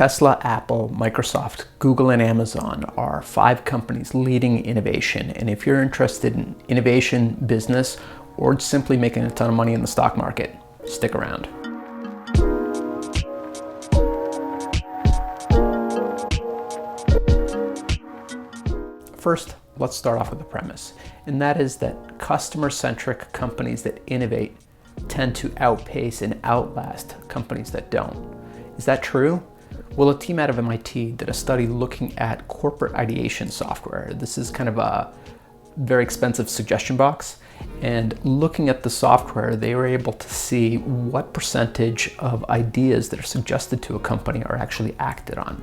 Tesla, Apple, Microsoft, Google, and Amazon are 5 companies leading innovation. And if you're interested in innovation, business, or simply making a ton of money in the stock market, stick around. First, let's start off with the premise, and that is that customer-centric companies that innovate tend to outpace and outlast companies that don't. Is that true? Well, a team out of MIT did a study looking at corporate ideation software. This is kind of a very expensive suggestion box. And looking at the software, they were able to see what percentage of ideas that are suggested to a company are actually acted on.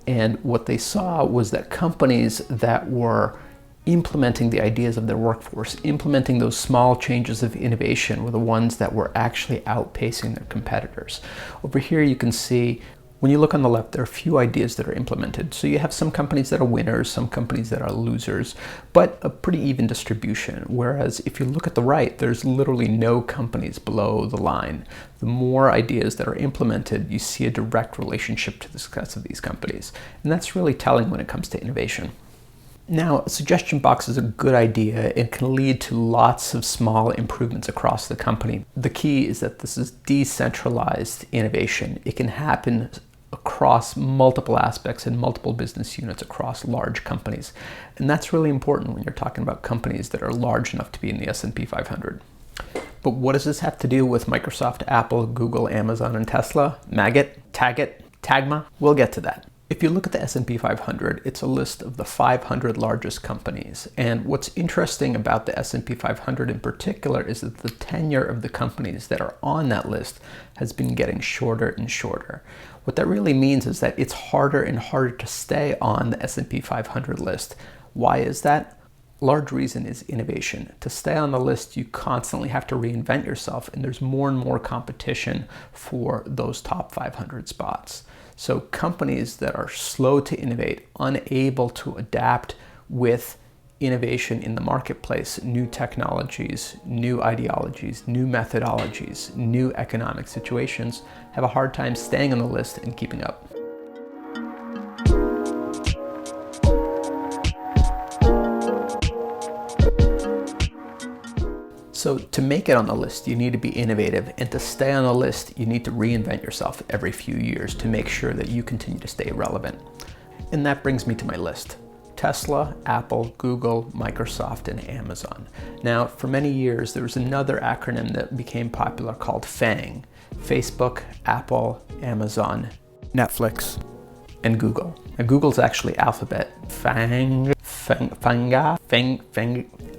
And what they saw was that companies that were implementing the ideas of their workforce, implementing those small changes of innovation, were the ones that were actually outpacing their competitors. Over here you can see, when you look on the left, there are a few ideas that are implemented. So you have some companies that are winners, some companies that are losers, but a pretty even distribution. Whereas if you look at the right, there's literally no companies below the line. The more ideas that are implemented, you see a direct relationship to the success of these companies. And that's really telling when it comes to innovation. Now, a suggestion box is a good idea. It can lead to lots of small improvements across the company. The key is that this is decentralized innovation. It can happen across multiple aspects and multiple business units across large companies. And that's really important when you're talking about companies that are large enough to be in the S&P 500. But what does this have to do with Microsoft, Apple, Google, Amazon, and Tesla? Maggot? Taggit? Tagma? We'll get to that. If you look at the S&P 500, it's a list of the 500 largest companies. And what's interesting about the S&P 500 in particular is that the tenure of the companies that are on that list has been getting shorter and shorter. What that really means is that it's harder and harder to stay on the S&P 500 list. Why is that? Large reason is innovation. To stay on the list, you constantly have to reinvent yourself, and there's more and more competition for those top 500 spots. So companies that are slow to innovate, unable to adapt with innovation in the marketplace, new technologies, new ideologies, new methodologies, new economic situations, have a hard time staying on the list and keeping up. So to make it on the list, you need to be innovative, and to stay on the list, you need to reinvent yourself every few years to make sure that you continue to stay relevant. And that brings me to my list. Tesla, Apple, Google, Microsoft, and Amazon. Now, for many years, there was another acronym that became popular called FAANG. Facebook, Apple, Amazon, Netflix, and Google. And Google's actually Alphabet. FAANG.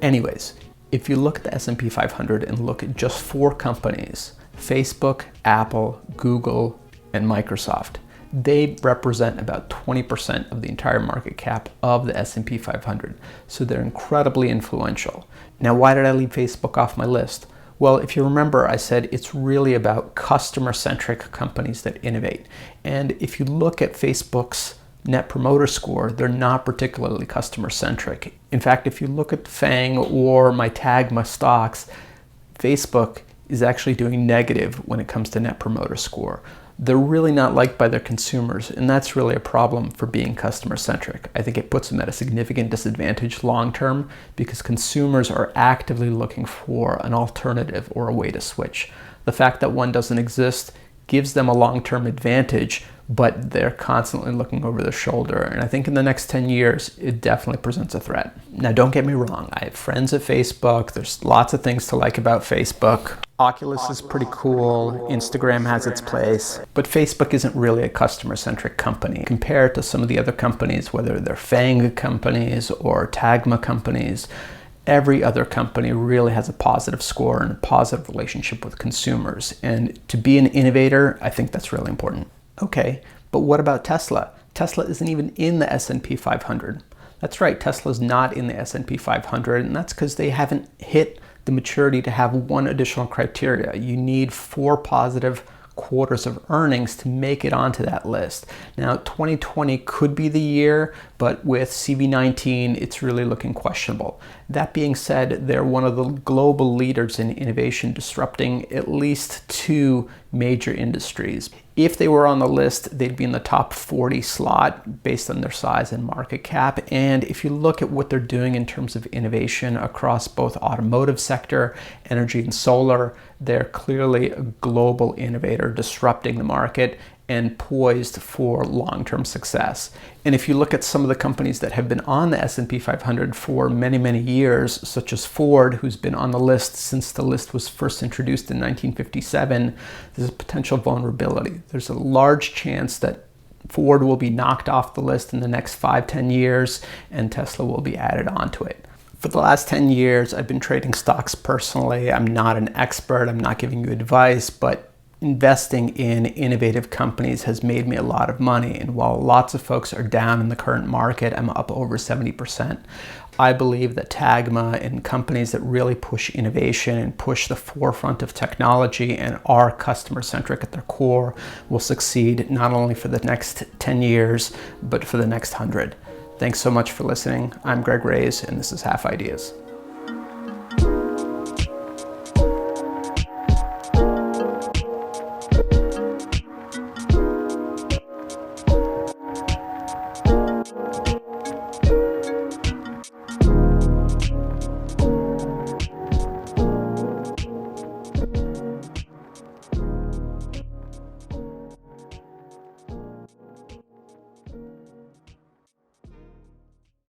Anyways. If you look at the S&P 500 and look at just 4 companies, Facebook, Apple, Google, and Microsoft, they represent about 20% of the entire market cap of the S&P 500. So they're incredibly influential. Now, why did I leave Facebook off my list? Well, if you remember, I said it's really about customer-centric companies that innovate. And if you look at Facebook's Net Promoter Score, they're not particularly customer-centric. In fact, if you look at FAANG or my TAGMA stocks, Facebook is actually doing negative when it comes to Net Promoter Score. They're really not liked by their consumers, and that's really a problem for being customer-centric. I think it puts them at a significant disadvantage long-term because consumers are actively looking for an alternative or a way to switch. The fact that one doesn't exist gives them a long-term advantage, but they're constantly looking over their shoulder. And I think in the next 10 years, it definitely presents a threat. Now, don't get me wrong. I have friends at Facebook. There's lots of things to like about Facebook. Oculus is pretty cool. Instagram has its place. But Facebook isn't really a customer-centric company compared to some of the other companies, whether they're FAANG companies or TAGMA companies. Every other company really has a positive score and a positive relationship with consumers. And to be an innovator, I think that's really important. Okay, but what about Tesla? Tesla isn't even in the S&P 500. That's right, Tesla's not in the S&P 500, and that's because they haven't hit the maturity to have one additional criteria. You need 4 positive quarters of earnings to make it onto that list. Now, 2020 could be the year, but with CV19, it's really looking questionable. That being said, they're one of the global leaders in innovation, disrupting at least 2 major industries. If they were on the list, they'd be in the top 40 slot based on their size and market cap. And if you look at what they're doing in terms of innovation across both automotive sector, energy and solar, they're clearly a global innovator disrupting the market and poised for long-term success. And if you look at some of the companies that have been on the S&P 500 for many, many years, such as Ford, who's been on the list since the list was first introduced in 1957, there's a potential vulnerability. There's a large chance that Ford will be knocked off the list in the next 5-10 years, and Tesla will be added onto it. For the last 10 years, I've been trading stocks personally. I'm not an expert, I'm not giving you advice, but investing in innovative companies has made me a lot of money. And while lots of folks are down in the current market, I'm up over 70%. I believe that TAGMA and companies that really push innovation and push the forefront of technology and are customer-centric at their core will succeed not only for the next 10 years, but for the next 100. Thanks so much for listening. I'm Greg Raiz, and this is Half Ideas.